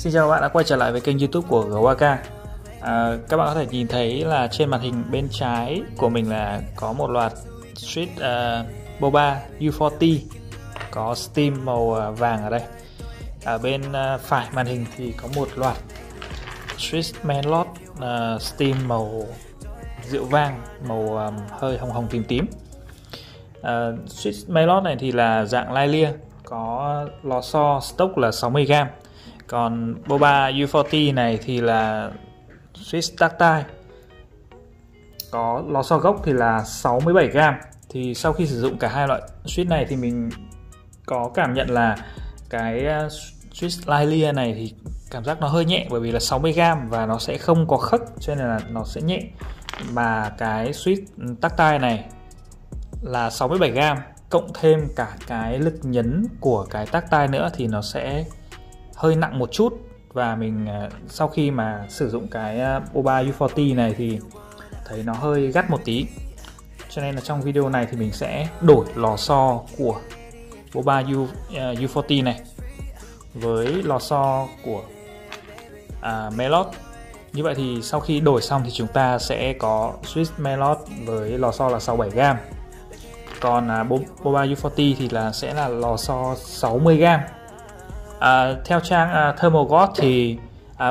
Xin chào các bạn đã quay trở lại với kênh YouTube của GWK. Các bạn có thể nhìn thấy là trên màn hình bên trái của mình là có một loạt switch Boba U40 có steam màu vàng ở đây. Ở bên phải màn hình thì có một loạt switch Melot steam màu rượu vang, màu hơi hồng hồng tím tím. Switch Melot này thì là dạng Linear, có lò xo stock là 60g. Còn Boba U40 này thì là switch tactile, có lò xo gốc thì là 67g. Thì sau khi sử dụng cả hai loại switch này thì mình có cảm nhận là cái switch Linear này thì cảm giác nó hơi nhẹ, bởi vì là 60g và nó sẽ không có khấc, cho nên là nó sẽ nhẹ. Mà cái switch tactile này là 67g, cộng thêm cả cái lực nhấn của cái tactile nữa thì nó sẽ hơi nặng một chút. Và mình sau khi mà sử dụng cái Boba U40 này thì thấy nó hơi gắt một tí, cho nên là trong video này thì mình sẽ đổi lò xo của Boba U40 này với lò xo của Melot. Như vậy thì sau khi đổi xong thì chúng ta sẽ có switch Melot với lò xo là 67g. Còn Boba U40 thì sẽ là lò xo 60g. Theo trang Thermogod thì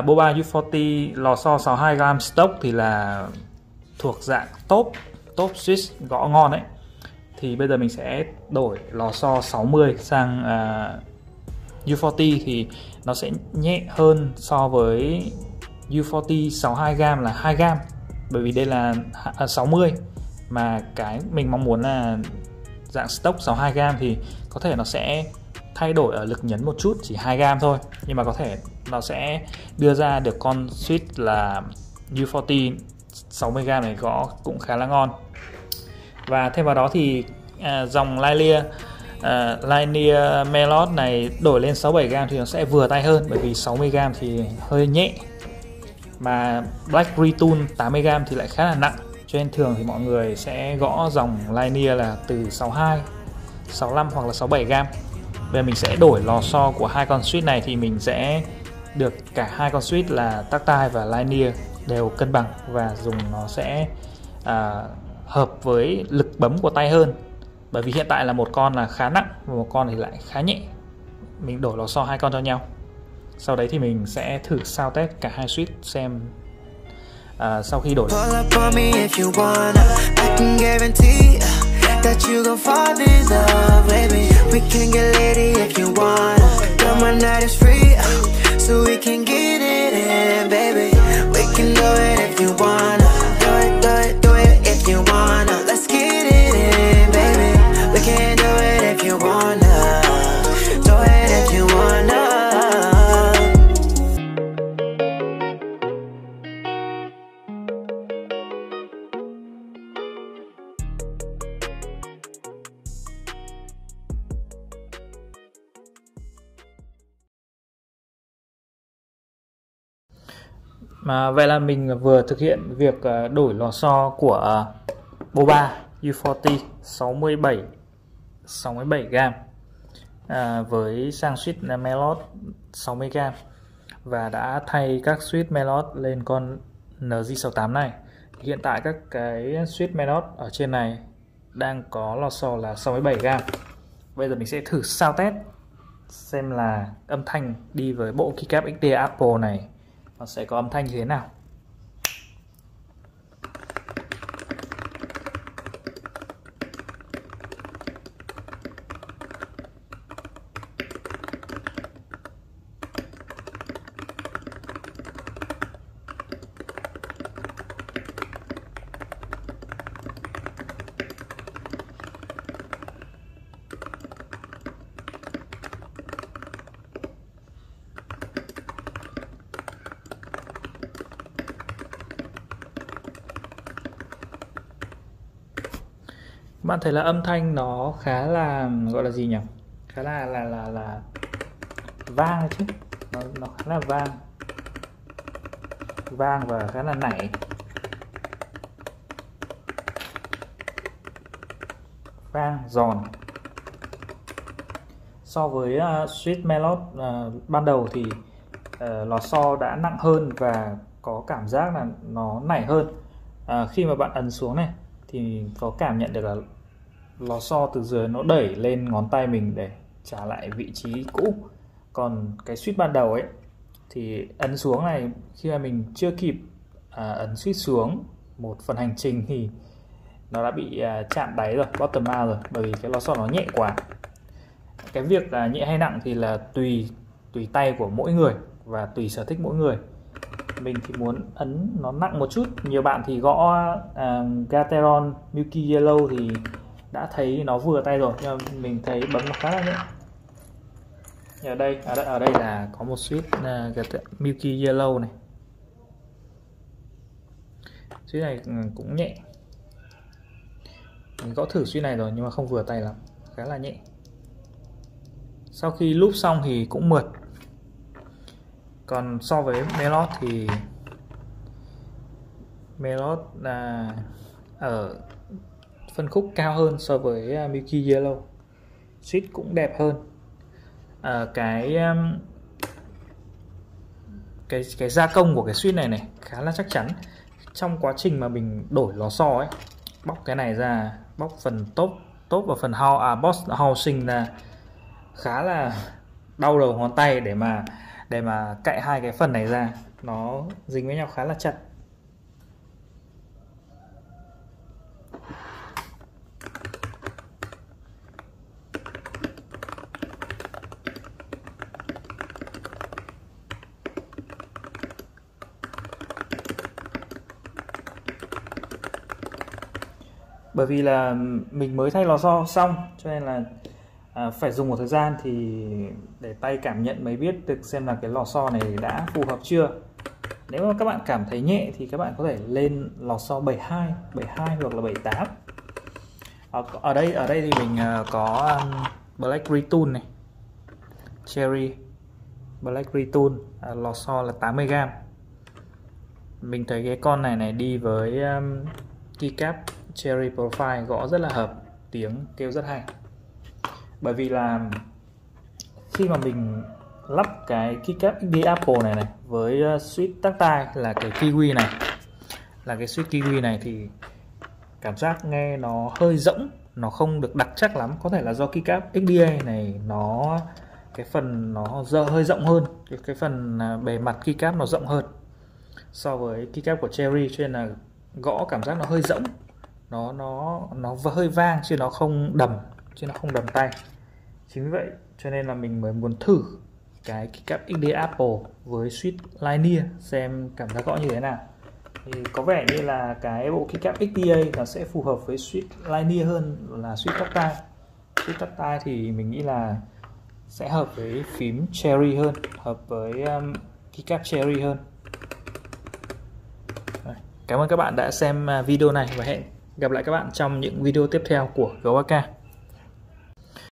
Boba U40 lò xo 62g stock thì là thuộc dạng top switch gõ ngon đấy. Thì bây giờ mình sẽ đổi lò xo 60 sang U40 thì nó sẽ nhẹ hơn so với U40 62g là 2g, bởi vì đây là 60, mà cái mình mong muốn là dạng stock 62g thì có thể nó sẽ thay đổi ở lực nhấn một chút, chỉ 2g thôi, nhưng mà có thể nó sẽ đưa ra được con switch là U40 60g này gõ cũng khá là ngon. Và thêm vào đó thì dòng Linear Melot này đổi lên 67g thì nó sẽ vừa tay hơn, bởi vì 60g thì hơi nhẹ, mà Black Retool 80g thì lại khá là nặng, cho nên thường thì mọi người sẽ gõ dòng Linear là từ 62, 65 hoặc là 67g. Bây giờ mình sẽ đổi lò xo của hai con switch này thì mình sẽ được cả hai con switch là tactile và Linear đều cân bằng, và dùng nó sẽ hợp với lực bấm của tay hơn. Bởi vì hiện tại là một con là khá nặng và một con thì lại khá nhẹ. Mình đổi lò xo hai con cho nhau. Sau đấy thì mình sẽ thử sound test cả hai switch xem sau khi đổi. That you gon' fall in love, baby. We can get litty if you wanna. Girl, my night is free, so we can get it in, baby. We can do it if you wanna. Do it, do it, do it if you wanna. Let's get it in, baby. We can do it if you wanna. Do it if you wanna. Vậy là mình vừa thực hiện việc đổi lò xo của Boba U40 67g với sang switch Melot 60g, và đã thay các switch Melot lên con NG68 này. Hiện tại các cái switch Melot ở trên này đang có lò xo là 67g. Bây giờ mình sẽ thử sound test xem là âm thanh đi với bộ keycap XD Apple này nó sẽ có âm thanh như thế nào. Bạn thấy là âm thanh nó khá là, gọi là gì nhỉ, khá là vang chứ, nó khá là vang và khá là nảy. Vang giòn. So với Sweet Melot ban đầu thì lò xo đã nặng hơn và có cảm giác là nó nảy hơn. Khi mà bạn ấn xuống này thì có cảm nhận được là lò xo từ dưới nó đẩy lên ngón tay mình để trả lại vị trí cũ. Còn cái switch ban đầu ấy thì ấn xuống này, khi mà mình chưa kịp ấn switch xuống một phần hành trình thì nó đã bị chạm đáy rồi, bottom out rồi, bởi vì cái lò xo nó nhẹ quá. Cái việc nhẹ hay nặng thì là tùy tay của mỗi người và tùy sở thích mỗi người. Mình thì muốn ấn nó nặng một chút. Nhiều bạn thì gõ Gateron Milky Yellow thì đã thấy nó vừa tay rồi, nhưng mà mình thấy bấm nó khá là nhẹ. Ở đây là có một switch Milky Yellow này. Switch này cũng nhẹ. Mình gõ thử switch này rồi nhưng mà không vừa tay lắm, khá là nhẹ. Sau khi loop xong thì cũng mượt. Còn so với Melot thì Melot là ở phân khúc cao hơn so với Milky Yellow. Switch cũng đẹp hơn. Cái gia công của cái switch này khá là chắc chắn. Trong quá trình mà mình đổi lò xo ấy, bóc cái này ra, bóc phần top và phần boss housing ra, khá là đau đầu ngón tay để mà cạy hai cái phần này ra, nó dính với nhau khá là chặt. Bởi vì là mình mới thay lò xo xong cho nên là phải dùng một thời gian thì để tay cảm nhận mới biết được xem là cái lò xo này đã phù hợp chưa. Nếu mà các bạn cảm thấy nhẹ thì các bạn có thể lên lò xo 72 hoặc là 78. Ở đây thì mình có Black Retool này, Cherry Black Retool, lò xo là 80g. Mình thấy cái con này đi với keycap Cherry Profile gõ rất là hợp, tiếng kêu rất hay. Bởi vì là khi mà mình lắp cái keycap XD Apple này với switch tactile là cái Kiwi này, switch Kiwi này thì cảm giác nghe nó hơi rỗng, nó không được đặc chắc lắm. Có thể là do keycap XDA này cái phần nó hơi rộng hơn, cái phần bề mặt keycap nó rộng hơn so với keycap của Cherry, cho nên là gõ cảm giác nó hơi rỗng, nó hơi vang chứ nó không đầm tay. Chính vì vậy cho nên là mình mới muốn thử cái keycap XD Apple với switch Linear xem cảm giác gõ như thế nào. Thì có vẻ như là cái bộ keycap XDA nó sẽ phù hợp với switch Linear hơn là switch tactile. Switch tactile thì mình nghĩ là sẽ hợp với phím Cherry hơn, hợp với keycap Cherry hơn. Cảm ơn các bạn đã xem video này và hẹn gặp lại các bạn trong những video tiếp theo của GWK.